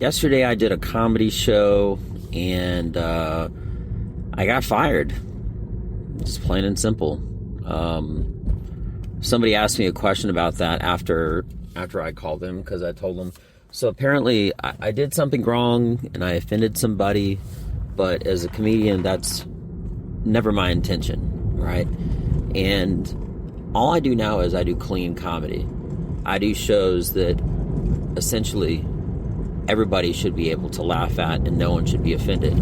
Yesterday I did a comedy show and I got fired. Just plain and simple. Somebody asked me a question about that after I called them, because I told them. So apparently I did something wrong and I offended somebody, but as a comedian, that's never my intention, right? And all I do now is I do clean comedy. I do shows that essentially everybody should be able to laugh at and no one should be offended.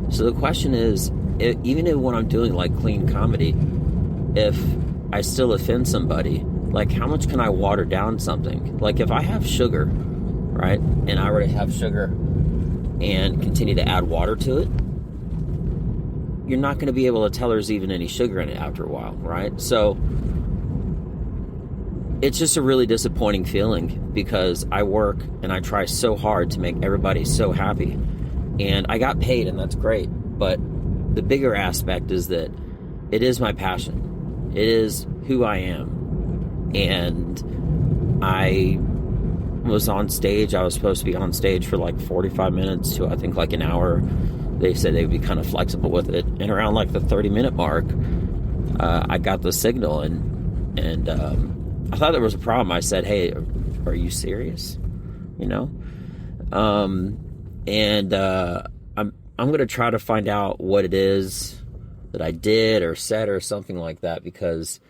So the question is, even if when I'm doing like clean comedy, if I still offend somebody, like how much can I water down something? Like if I have sugar, right, and I already have sugar and continue to add water to it, you're not going to be able to tell there's even any sugar in it after a while, right? So it's just a really disappointing feeling, because I work and I try so hard to make everybody so happy, and I got paid, and that's great. But the bigger aspect is that it is my passion. It is who I am. And I was on stage. I was supposed to be on stage for like 45 minutes to I think like an hour. They said they would be kind of flexible with it. And around like the 30-minute mark, I got the signal, and I thought there was a problem. I said, "Hey, are you serious?" You know? I'm going to try to find out what it is that I did or said or something like that, because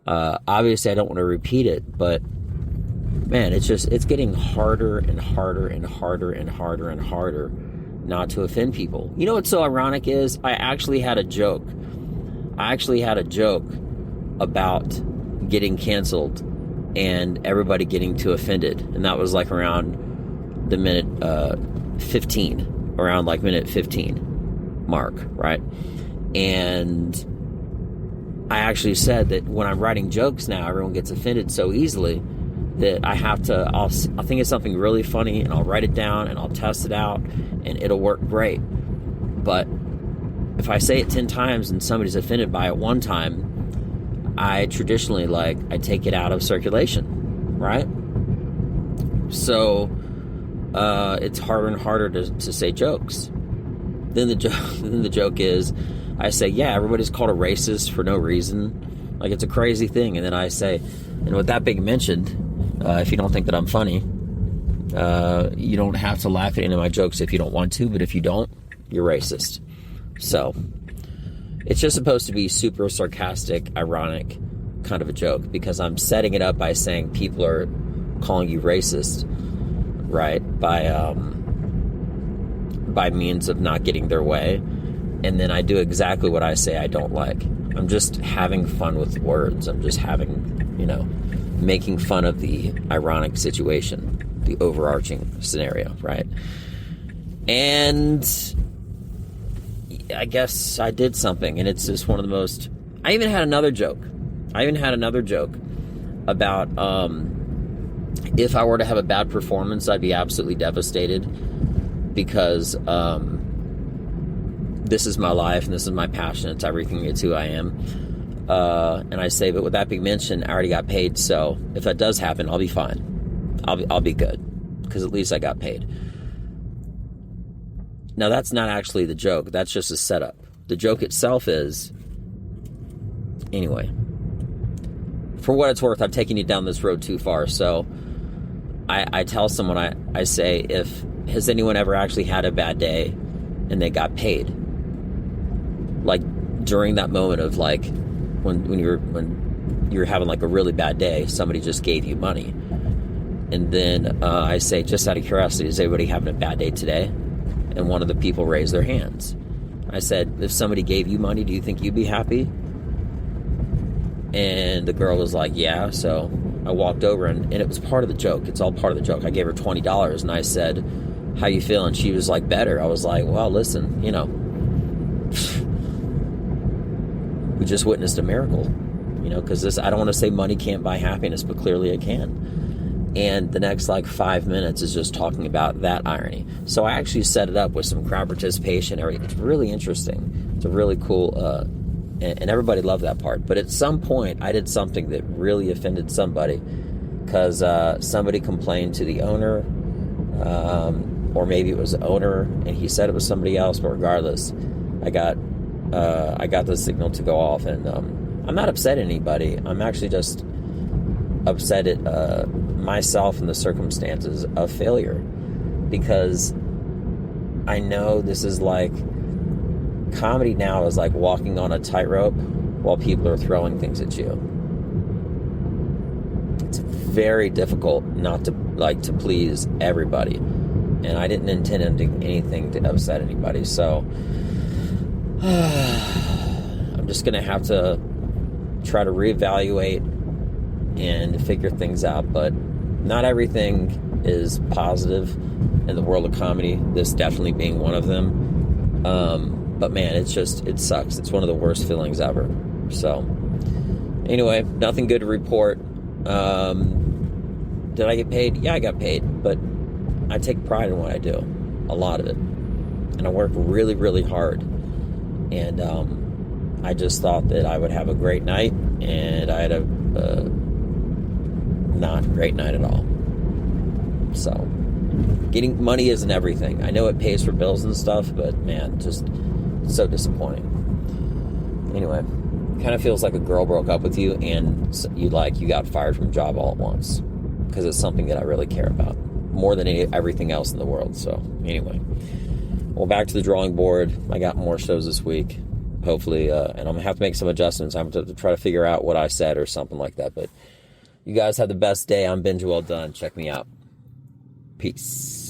obviously I don't want to repeat it, but man, it's getting harder and harder and harder and harder and harder not to offend people. You know what's so ironic is I actually had a joke about getting canceled and everybody getting too offended, and that was like around the minute 15, around like minute 15 mark, right? And I actually said that when I'm writing jokes now, everyone gets offended so easily that I'll think of something really funny and I'll write it down and I'll test it out and it'll work great. But if I say it 10 times and somebody's offended by it one time, I traditionally I take it out of circulation, right? So it's harder and harder to say jokes. Then the joke is, I say, yeah, everybody's called a racist for no reason. Like, it's a crazy thing. And then I say, and with that being mentioned, if you don't think that I'm funny, you don't have to laugh at any of my jokes if you don't want to, but if you don't, you're racist. So it's just supposed to be super sarcastic, ironic kind of a joke, because I'm setting it up by saying people are calling you racist, right? By means of not getting their way. And then I do exactly what I say I don't like. I'm just having fun with words. I'm just making fun of the ironic situation, the overarching scenario, right? And I guess I did something, and it's just one of the most... I even had another joke about if I were to have a bad performance, I'd be absolutely devastated, because this is my life and this is my passion. It's everything. It's who I am. And I say, but with that being mentioned, I already got paid, so if that does happen, I'll be fine. I'll be good, because at least I got paid. Now, that's not actually the joke. That's just a setup. The joke itself is... Anyway, for what it's worth, I've taken you down this road too far. So I tell someone, I say, has anyone ever actually had a bad day and they got paid? Like, during that moment of like, when you're having like a really bad day, somebody just gave you money. And then I say, just out of curiosity, is everybody having a bad day today? And one of the people raised their hands. I said, if somebody gave you money, do you think you'd be happy? And the girl was like, yeah. So I walked over, and it was part of the joke. It's all part of the joke. I gave her $20, and I said, how you feeling? She was like, better. I was like, well, listen, we just witnessed a miracle, because I don't want to say money can't buy happiness, but clearly it can. And the next 5 minutes is just talking about that irony. So I actually set it up with some crowd participation. It's really interesting. It's a really cool, and everybody loved that part. But at some point, I did something that really offended somebody, because somebody complained to the owner or maybe it was the owner and he said it was somebody else, but regardless, I got the signal to go off, and I'm not upset at anybody. I'm actually just upset at myself and the circumstances of failure, because I know this is like, comedy now is like walking on a tightrope while people are throwing things at you. It's very difficult not to please everybody, and I didn't intend on doing anything to upset anybody, so I'm just gonna have to try to reevaluate and figure things out. But not everything is positive in the world of comedy, this definitely being one of them. But man, it sucks. It's one of the worst feelings ever. So anyway, nothing good to report. Did I get paid? Yeah, I got paid, but I take pride in what I do, a lot of it, and I work really, really hard. And I just thought that I would have a great night, and I had a not great night at all. So getting money isn't everything. I know it pays for bills and stuff, but man, just so disappointing. Anyway, kind of feels like a girl broke up with you and you got fired from a job all at once, because it's something that I really care about more than everything else in the world. So anyway, well, back to the drawing board. I got more shows this week, hopefully, and I'm gonna have to make some adjustments. I'm going to try to figure out what I said or something like that. But you guys have the best day. I'm Benji Well Done. Check me out. Peace.